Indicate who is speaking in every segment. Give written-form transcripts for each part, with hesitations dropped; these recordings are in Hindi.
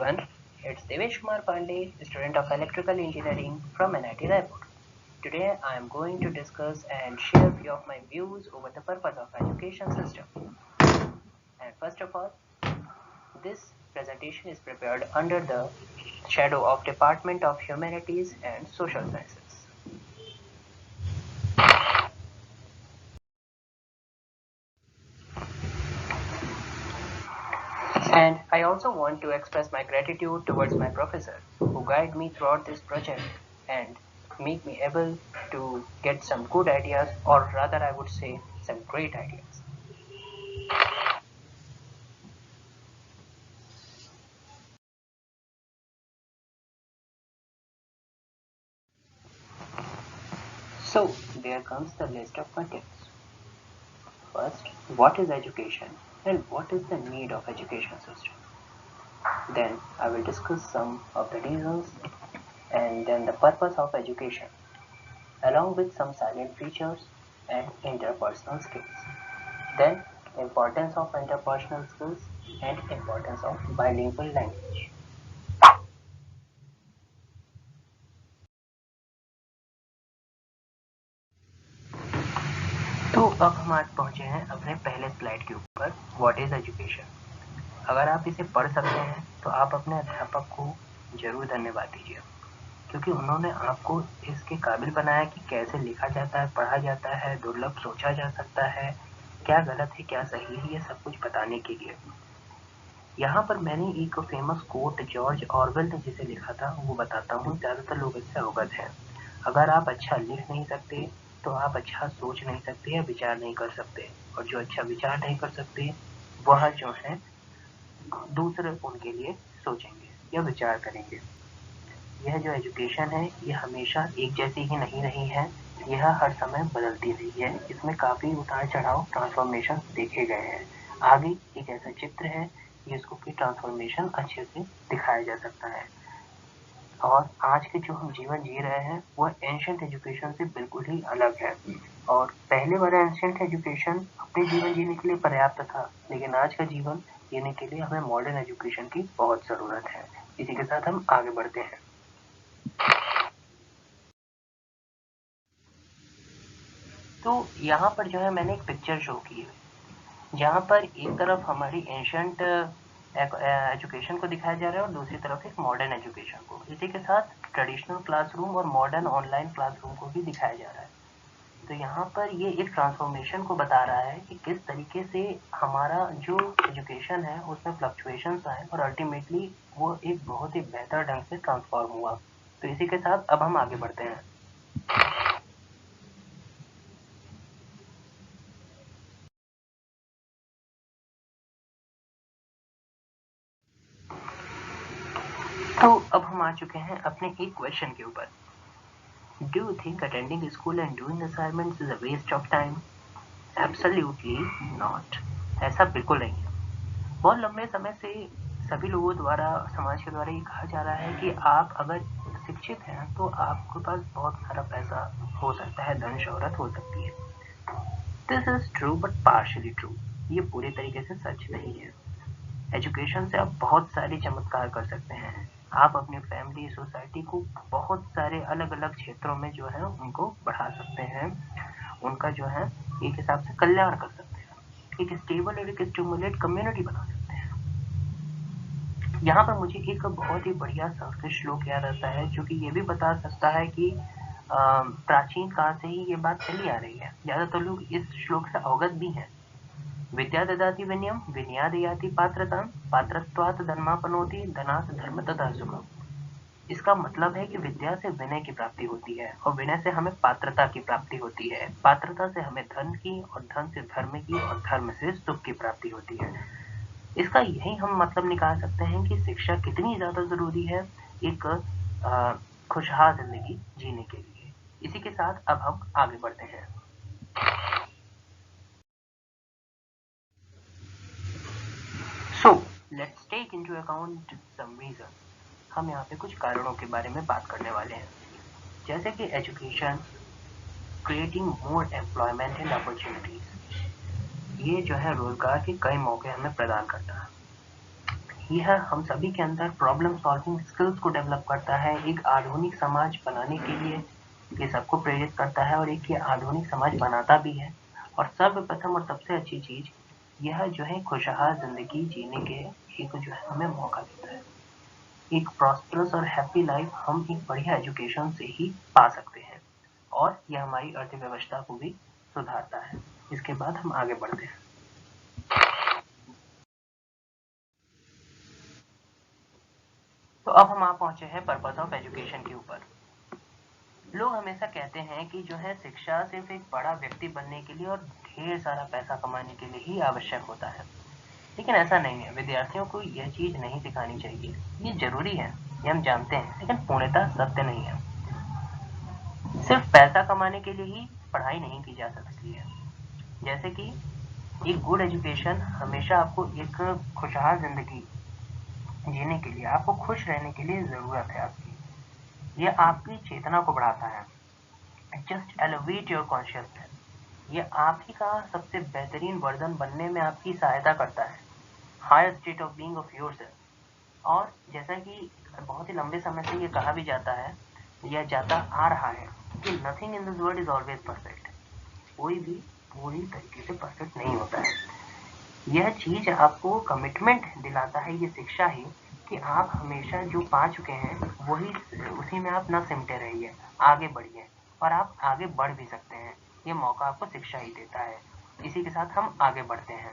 Speaker 1: everyone, it's Devesh Kumar Pandey, student of Electrical Engineering from NIT Raipur. Today I am going to discuss and share a few of my views over the purpose of education system. And first of all, this presentation is prepared under the shadow of Department of Humanities and Social Sciences. And I also want to express my gratitude towards my professor who guide me throughout this project and make me able to get some good ideas, or rather I would say some great ideas. So there comes the list of contents. First, what is education and what is the need of education system? Then I will discuss some of the reasons and then the purpose of education, along with some silent features and interpersonal skills. Then importance of interpersonal skills and importance of bilingual language. तो अब हम आज पहुंचे हैं अपने पहले स्लाइड के ऊपर, व्हाट इज एजुकेशन। अगर आप इसे पढ़ सकते हैं तो आप अपने अध्यापक को जरूर धन्यवाद दीजिए, क्योंकि उन्होंने आपको इसके काबिल बनाया कि कैसे लिखा जाता है, पढ़ा जाता है, दुर्लभ सोचा जा सकता है, क्या गलत है क्या सही है, ये सब कुछ बताने के लिए। यहाँ पर मैंने एक फेमस कोट जॉर्ज ऑरवेल ने जिसे लिखा था वो बताता हूँ, ज़्यादातर लोग इससे अवगत हैं। अगर आप अच्छा लिख नहीं सकते तो आप अच्छा सोच नहीं सकते या विचार नहीं कर सकते, और जो अच्छा विचार नहीं कर सकते वह जो है दूसरे उनके लिए सोचेंगे या विचार करेंगे। यह जो एजुकेशन है ये हमेशा एक जैसी ही नहीं रही है, यह हर समय बदलती रही है। इसमें काफ़ी उतार चढ़ाव ट्रांसफॉर्मेशन देखे गए हैं। आगे एक ऐसा चित्र है जिसको कि ट्रांसफॉर्मेशन अच्छे से दिखाया जा सकता है। और आज के जो हम जीवन जी रहे हैं वह एंशिएंट एजुकेशन से बिल्कुल ही अलग है। और पहले वाला एंशिएंट एजुकेशन अपने जीवन जीने के लिए पर्याप्त था, लेकिन आज का जीवन जीने के लिए हमें मॉडर्न एजुकेशन की बहुत ज़रूरत है। इसी के साथ हम आगे बढ़ते हैं। तो यहाँ पर जो है मैंने एक पिक्चर शो की है, जहाँ पर एक तरफ हमारी एंशिएंट एजुकेशन को दिखाया जा रहा है और दूसरी तरफ एक मॉडर्न एजुकेशन को। इसी के साथ ट्रेडिशनल क्लासरूम और मॉडर्न ऑनलाइन क्लासरूम को भी दिखाया जा रहा है। तो यहाँ पर ये एक ट्रांसफॉर्मेशन को बता रहा है कि किस तरीके से हमारा जो एजुकेशन है उसमें फ्लक्चुएशंस आए और अल्टीमेटली वो एक बहुत ही बेहतर ढंग से ट्रांसफॉर्म हुआ। तो इसी के साथ अब हम आगे बढ़ते हैं। तो अब हम आ चुके हैं अपने एक क्वेश्चन के ऊपर। Do you think attending school and doing assignments is a waste of time? Absolutely not. ऐसा बिल्कुल नहीं है। बहुत लंबे समय से सभी लोगों द्वारा, समाज के द्वारा ये कहा जा रहा है कि आप अगर शिक्षित हैं तो आपके पास बहुत सारा पैसा हो सकता है, धन शोहरत हो सकती है। This is true but partially true. ये पूरे तरीके से सच नहीं है। एजुकेशन से आप बहुत सारे चमत्कार कर सकते हैं। आप अपनी फैमिली, सोसाइटी को बहुत सारे अलग अलग क्षेत्रों में जो है उनको बढ़ा सकते हैं, उनका जो है एक हिसाब से कल्याण कर सकते हैं, एक स्टेबल और एक स्टिमुलेट कम्युनिटी बना सकते हैं। यहाँ पर मुझे एक बहुत ही बढ़िया संस्कृत श्लोक याद आता है जो कि ये भी बता सकता है कि प्राचीन काल से ही ये बात चली आ रही है। ज़्यादातर लोग इस श्लोक से अवगत भी हैं। विद्या ददाति विनयम विनयाद याति पात्रताम पात्रत्वात् धर्मापनोति धनात् धर्म तथा सुखम। इसका मतलब है कि विद्या से विनय की प्राप्ति होती है और विनय से हमें पात्रता की प्राप्ति होती है, पात्रता से हमें धन की और धन से धर्म की और धर्म से सुख की प्राप्ति होती है। इसका यही हम मतलब निकाल सकते हैं कि शिक्षा कितनी ज़्यादा ज़रूरी है एक खुशहाल ज़िंदगी जीने के लिए। इसी के साथ अब हम आगे बढ़ते हैं। So, let's take into account some reasons. हम यहाँ पे कुछ कारणों के बारे में बात करने वाले हैं, जैसे कि education creating more employment and opportunities. ये जो है रोजगार के कई मौके हमें प्रदान करता है। यह हम सभी के अंदर प्रॉब्लम सॉल्विंग स्किल्स को डेवलप करता है, एक आधुनिक समाज बनाने के लिए ये सबको प्रेरित करता है और एक ये आधुनिक समाज बनाता भी है। और सर्वप्रथम और सबसे अच्छी चीज़ यह जो है खुशहाल ज़िंदगी जीने के एक जो है हमें मौका देता है। एक प्रॉस्परस और हैप्पी लाइफ हम एक बढ़िया एजुकेशन से ही पा सकते हैं और यह हमारी अर्थव्यवस्था को भी सुधारता है। इसके बाद हम आगे बढ़ते हैं। तो अब हम आ पहुंचे हैं पर्पस ऑफ एजुकेशन के ऊपर। लोग हमेशा कहते हैं कि जो है शिक्षा सिर्फ एक बड़ा व्यक्ति बनने के लिए और ढेर सारा पैसा कमाने के लिए ही आवश्यक होता है, लेकिन ऐसा नहीं है। विद्यार्थियों को यह चीज नहीं सिखानी चाहिए। ये जरूरी है, ये हम जानते हैं, लेकिन पूर्णतः सत्य नहीं है। सिर्फ पैसा कमाने के लिए ही पढ़ाई नहीं की जा सकती है। जैसे कि एक गुड एजुकेशन हमेशा आपको एक खुशहाल जिंदगी जीने के लिए, आपको खुश रहने के लिए जरूरत है आपकी। यह आपकी चेतना को बढ़ाता है। Just elevate your consciousness. ये आप ही का सबसे बेहतरीन वर्जन बनने में आपकी सहायता करता है। Higher state of being of yourself. और जैसा कि बहुत ही लंबे समय से ये कहा भी जाता है, यह जाता आ रहा है कि nothing in this world is always perfect. कोई भी पूरी तरीके से परफेक्ट नहीं होता है। यह चीज आपको कमिटमेंट दिलाता है, ये शिक्षा ही, कि आप हमेशा जो पा चुके हैं वही उसी में आप ना सिमटे रहिए, आगे बढ़िए और आप आगे बढ़ भी सकते हैं। ये मौका आपको शिक्षा ही देता है। इसी के साथ हम आगे बढ़ते हैं।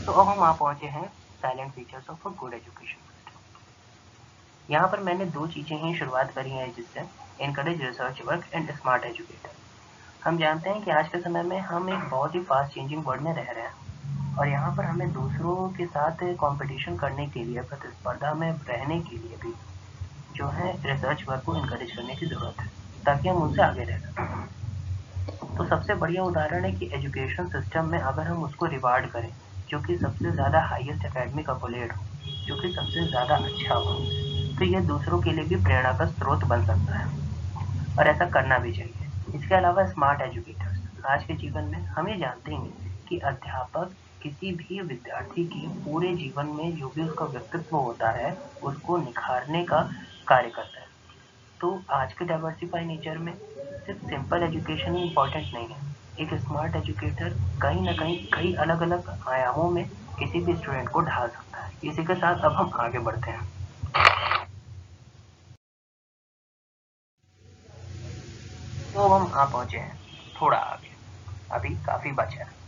Speaker 1: तो अब हम आ पहुंचे हैं salient features of a good education system. यहाँ पर मैंने दो चीजें ही शुरुआत करी हैं, जिससे encourage research work and smart educator. हम जानते हैं कि आज के समय में हम एक बहुत ही फास्ट चेंजिंग वर्ल्ड में रह रहे हैं और यहाँ पर हमें दूसरों के साथ कंपटीशन करने के लिए, प्रतिस्पर्धा में रहने के लिए भी जो है रिसर्च वर्क को इनकरेज करने की ज़रूरत है, ताकि हम उनसे आगे रह सकें। तो सबसे बढ़िया उदाहरण है कि एजुकेशन सिस्टम में अगर हम उसको रिवार्ड करें, जो कि सबसे ज़्यादा हाईएस्ट एकेडमिक अकोलेड हो, जो कि सबसे ज़्यादा अच्छा हो, तो यह दूसरों के लिए भी प्रेरणा का स्रोत बन सकता है और ऐसा करना भी चाहिए। इसके अलावा स्मार्ट एजुकेटर्स आज के जीवन में हम ये जानते हैं कि अध्यापक किसी भी विद्यार्थी की पूरे जीवन में जो भी उसका व्यक्तित्व होता है उसको निखारने का कार्य करता है। तो आज के डाइवर्सिफाई नेचर में सिर्फ सिंपल एजुकेशन ही इम्पोर्टेंट नहीं है। एक स्मार्ट एजुकेटर कहीं ना कहीं कई अलग अलग आयामों में किसी भी स्टूडेंट को ढाल सकता है। इसी के साथ अब हम आगे बढ़ते हैं। तो अब हम आ पहुंचे हैं थोड़ा आगे, अभी काफी बचा है।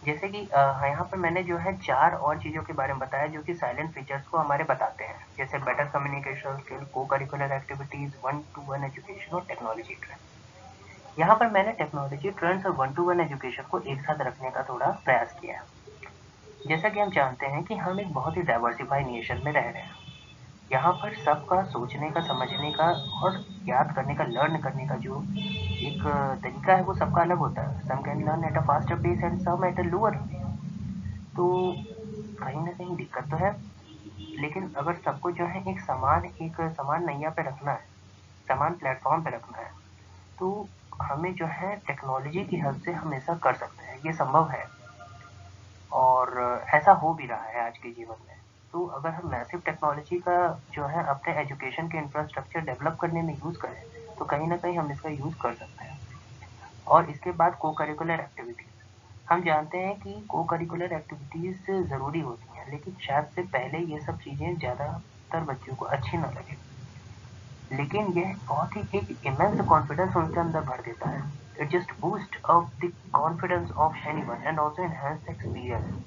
Speaker 1: जैसे कि यहाँ पर मैंने जो है 4 और चीज़ों के बारे में बताया जो कि साइलेंट फीचर्स को हमारे बताते हैं, जैसे बेटर कम्युनिकेशन स्किल, को curricular activities, one two one education और टेक्नोलॉजी ट्रेंड। यहाँ पर मैंने टेक्नोलॉजी ट्रेंड्स और वन टू वन एजुकेशन को एक साथ रखने का थोड़ा प्रयास किया है। जैसा कि हम जानते हैं कि हम एक बहुत ही डाइवर्सिफाई नेशन में रह रहे हैं। यहाँ पर सबका सोचने का, समझने का और याद करने का, लर्न करने का जो एक तरीका है वो सबका अलग होता है। Some can learn at a faster pace and some at a lower. तो कहीं ना कहीं दिक्कत तो है, लेकिन अगर सबको जो है एक समान नैया पे रखना है, समान प्लेटफॉर्म पे रखना है, तो हमें जो है टेक्नोलॉजी की हेल्प से हमेशा कर सकते हैं। ये संभव है और ऐसा हो भी रहा है आज के जीवन में। तो अगर हम मैसिव टेक्नोलॉजी का जो है अपने एजुकेशन के इंफ्रास्ट्रक्चर डेवलप करने में यूज़ करें, तो कहीं ना कहीं हम इसका यूज़ कर सकते हैं। और इसके बाद को करिकुलर एक्टिविटीज़। हम जानते हैं कि को करिकुलर एक्टिविटीज़ ज़रूरी होती हैं, लेकिन शायद से पहले ये सब चीज़ें ज़्यादातर बच्चों को अच्छी ना लगे, लेकिन यह बहुत ही एक इमेंस कॉन्फिडेंस उनके अंदर भर देता है। It just boost up the confidence of anyone and also enhance the experience.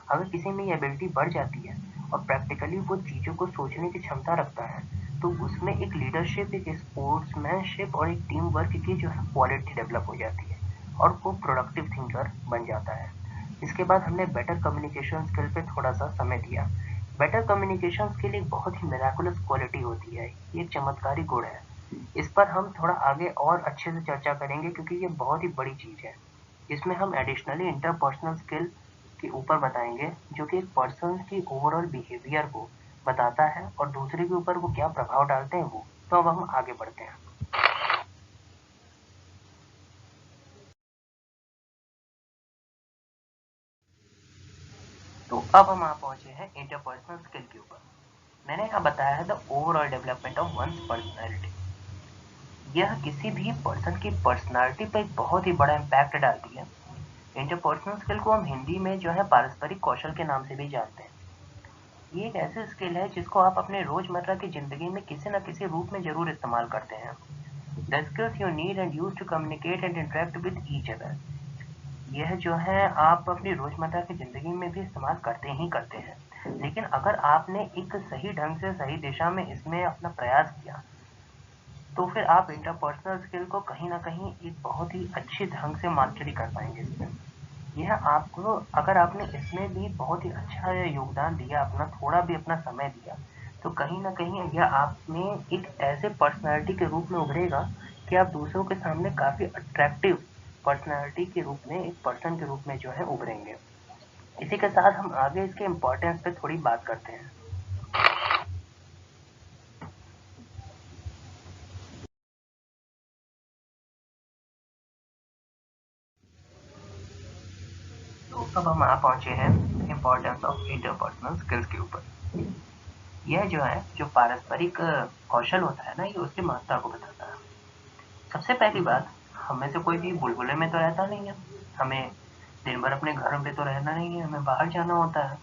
Speaker 1: अगर किसी में ये एबिलिटी बढ़ जाती है और प्रैक्टिकली वो चीज़ों को सोचने की क्षमता रखता है, तो उसमें एक लीडरशिप, एक स्पोर्ट्समैनशिप और एक टीम वर्क की जो है क्वालिटी डेवलप हो जाती है और वो प्रोडक्टिव थिंकर बन जाता है। इसके बाद हमने बेटर कम्युनिकेशन स्किल पे थोड़ा सा समय दिया। बेटर कम्युनिकेशन स्किल एक बहुत ही मिराकुलस क्वालिटी होती है, ये एक चमत्कारी गुण है। इस पर हम थोड़ा आगे और अच्छे से चर्चा करेंगे, क्योंकि ये बहुत ही बड़ी चीज़ है। इसमें हम एडिशनली इंटरपर्सनल स्किल के ऊपर बताएंगे, जो कि एक पर्सन की ओवरऑल बिहेवियर को बताता है और दूसरे के ऊपर वो क्या प्रभाव डालते हैं वो। तो अब हम आगे बढ़ते हैं। तो अब हम आ पहुंचे हैं इंटरपर्सनल स्किल के ऊपर। मैंने यहाँ बताया है the overall development of one's personality. यह किसी भी पर्सन की पर्सनैलिटी पर एक बहुत ही बड़ा इम्पैक्ट डालती है। इंटरपर्सनल स्किल को हम हिंदी में जो है पारस्परिक कौशल के नाम से भी जानते हैं। ये एक ऐसी स्किल है जिसको आप अपने रोजमर्रा की जिंदगी में किसी न किसी रूप में जरूर इस्तेमाल करते हैं। The skills you need and use to communicate and interact with each other. यह जो है आप अपनी रोजमर्रा की जिंदगी में भी इस्तेमाल करते ही करते हैं। लेकिन अगर आपने एक सही ढंग से सही दिशा में इसमें अपना प्रयास किया तो फिर आप इंटरपर्सनल स्किल को कहीं ना कहीं एक बहुत ही अच्छे ढंग से मास्टरी कर पाएंगे इसमें। यह आपको, अगर आपने इसमें भी बहुत ही अच्छा योगदान दिया, अपना थोड़ा भी अपना समय दिया, तो कहीं ना कहीं यह आप में एक ऐसे पर्सनालिटी के रूप में उभरेगा कि आप दूसरों के सामने काफी अट्रैक्टिव पर्सनालिटी के रूप में, एक पर्सन के रूप में जो है उभरेंगे। इसी के साथ हम आगे इसके इम्पोर्टेंस पे थोड़ी बात करते हैं। तो अब हम आ पहुंचे हैं इम्पोर्टेंस ऑफ इंटरपर्सनल स्किल्स के ऊपर। यह जो है, जो पारस्परिक कौशल होता है ना, ये उसकी महत्ता को बताता है। सबसे पहली बात, हम में से कोई भी बुलबुले में तो रहता नहीं है। हमें दिन भर अपने घरों पे तो रहना नहीं है, हमें बाहर जाना होता है।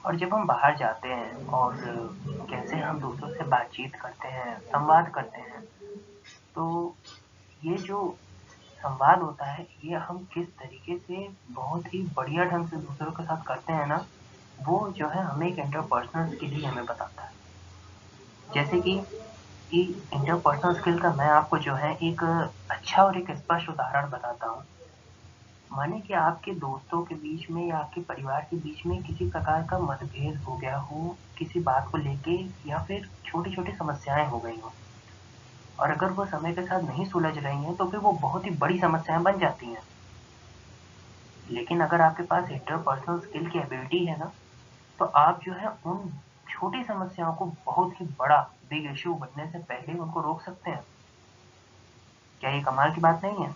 Speaker 1: और जब हम बाहर जाते हैं और कैसे हम दूसरों से बातचीत करते हैं, संवाद करते हैं, तो ये जो संवाद होता है, ये हम किस तरीके से बहुत ही बढ़िया ढंग से दूसरों के साथ करते हैं ना, वो जो है हमें एक इंटरपर्सनल स्किल ही हमें बताता है। जैसे कि इंटरपर्सनल स्किल का मैं आपको जो है एक अच्छा और एक स्पष्ट उदाहरण बताता हूँ। माने कि आपके दोस्तों के बीच में या आपके परिवार के बीच में किसी प्रकार का मतभेद हो गया हो, किसी बात को लेके, या फिर छोटी छोटी समस्याएं हो गई हो, और अगर वो समय के साथ नहीं सुलझ रही हैं तो फिर वो बहुत ही बड़ी समस्याएं बन जाती हैं। लेकिन अगर आपके पास इंटरपर्सनल स्किल की एबिलिटी है ना, तो आप जो है उन छोटी समस्याओं को बहुत ही बड़ा बिग इश्यू बनने से पहले ही उनको रोक सकते हैं। क्या ये कमाल की बात नहीं है?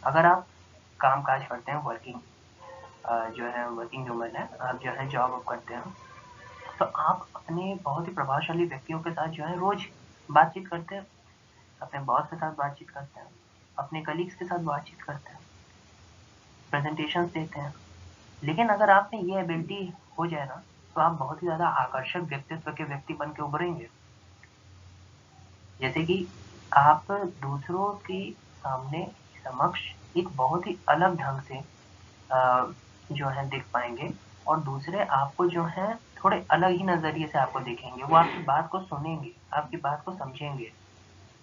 Speaker 1: अगर आप काम काज करते हैं, वर्किंग जो है वर्किंग वूमन है, आप जो है जॉब करते हैं, तो आप अपने बहुत ही प्रभावशाली व्यक्तियों के साथ जो है रोज बातचीत करते हैं, अपने बॉस के साथ बातचीत करते हैं, अपने कलीग्स के साथ बातचीत करते हैं, प्रेजेंटेशन देते हैं। लेकिन अगर आप में ये एबिलिटी हो जाए ना, तो आप बहुत ही ज्यादा आकर्षक व्यक्तित्व के व्यक्ति बन के उभरेंगे। जैसे कि आप दूसरों के सामने, समक्ष एक बहुत ही अलग ढंग से जो है दिख पाएंगे, और दूसरे आपको जो है थोड़े अलग ही नजरिए से आपको देखेंगे। वो आपकी बात को सुनेंगे, आपकी बात को समझेंगे।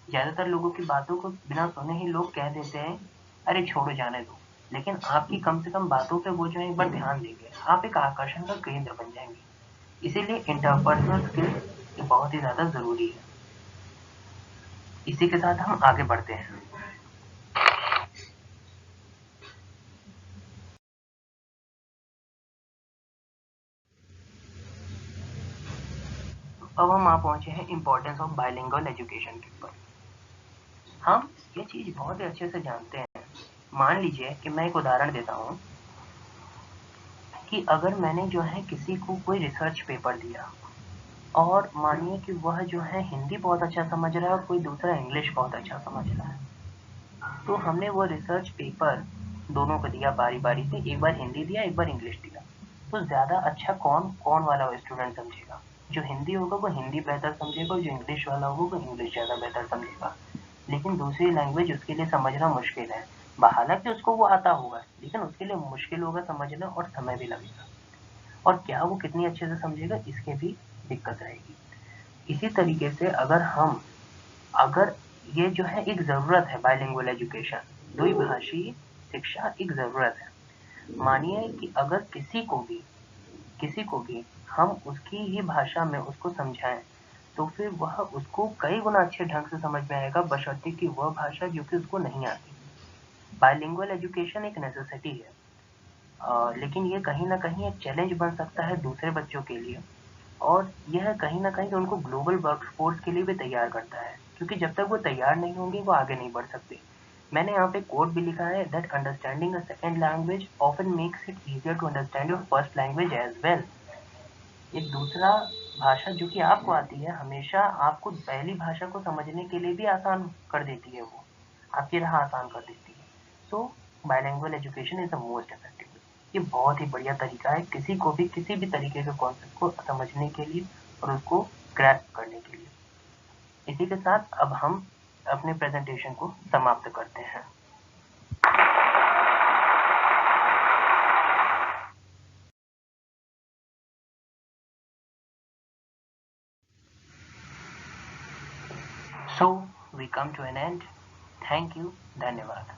Speaker 1: ज्यादातर लोगों की बातों को बिना सुने ही लोग कह देते हैं, अरे छोड़ो, जाने दो। लेकिन आपकी कम से कम बातों पे वो जो है एक बार ध्यान देंगे, आप एक आकर्षण का केंद्र बन जाएंगे। इसीलिए इंटरपर्सनल स्किल बहुत ही ज्यादा जरूरी है। इसी के साथ हम आगे बढ़ते हैं। अब हम आ पहुंचे हैं इम्पोर्टेंस ऑफ बाइलिंगुअल एजुकेशन के ऊपर। हम ये चीज बहुत ही अच्छे से जानते हैं। मान लीजिए कि मैं एक उदाहरण देता हूँ कि अगर मैंने जो है किसी को कोई रिसर्च पेपर दिया, और मानिए कि वह जो है हिंदी बहुत अच्छा समझ रहा है और कोई दूसरा इंग्लिश बहुत अच्छा समझ रहा है, तो हमने वो रिसर्च पेपर दोनों को दिया बारी बारी से, एक बार हिंदी दिया, एक बार इंग्लिश दिया। तो ज्यादा अच्छा कौन कौन वाला स्टूडेंट समझेगा? जो हिंदी होगा वो हिंदी बेहतर समझेगा, और जो इंग्लिश वाला होगा वो इंग्लिश ज्यादा बेहतर समझेगा। लेकिन दूसरी लैंग्वेज उसके लिए समझना मुश्किल है। हालांकि उसको वो आता होगा, लेकिन उसके लिए मुश्किल होगा समझना, और समय भी लगेगा। और क्या वो कितनी अच्छे से समझेगा, इसके भी दिक्कत रहेगी। इसी तरीके से अगर ये जो है एक ज़रूरत है, बाइलिंगुअल एजुकेशन, द्विभाषी शिक्षा एक ज़रूरत है। मानिए कि अगर किसी को भी हम उसकी ही भाषा में उसको समझाएं, तो फिर वह उसको कई गुना अच्छे ढंग से समझ में आएगा, बशर्ते कि वह भाषा जो कि उसको नहीं आती। बाइलिंगुअल एजुकेशन एक नेसेसिटी है, लेकिन ये कहीं ना कहीं एक चैलेंज बन सकता है दूसरे बच्चों के लिए। और यह कहीं ना कहीं उनको ग्लोबल वर्कफोर्स के लिए भी तैयार करता है, क्योंकि जब तक वो तैयार नहीं होंगे वो आगे नहीं बढ़ सकते। मैंने यहाँ पे कोड भी लिखा है that understanding a second language often makes it easier to understand your first language as well. एक दूसरा भाषा जो कि आपको आती है हमेशा आपको पहली भाषा को समझने के लिए भी आसान कर देती है, वो आपकी राह आसान कर देती है। So bilingual education is the most effective. ये बहुत ही बढ़िया तरीका है किसी को भी किसी भी तरीके के कॉन्सेप्ट को समझने के लिए और उसको ग्रैस्प करने के लिए। इसी के साथ अब हम अपने प्रेजेंटेशन को समाप्त करते हैं। So we come to an end. Thank you, धन्यवाद।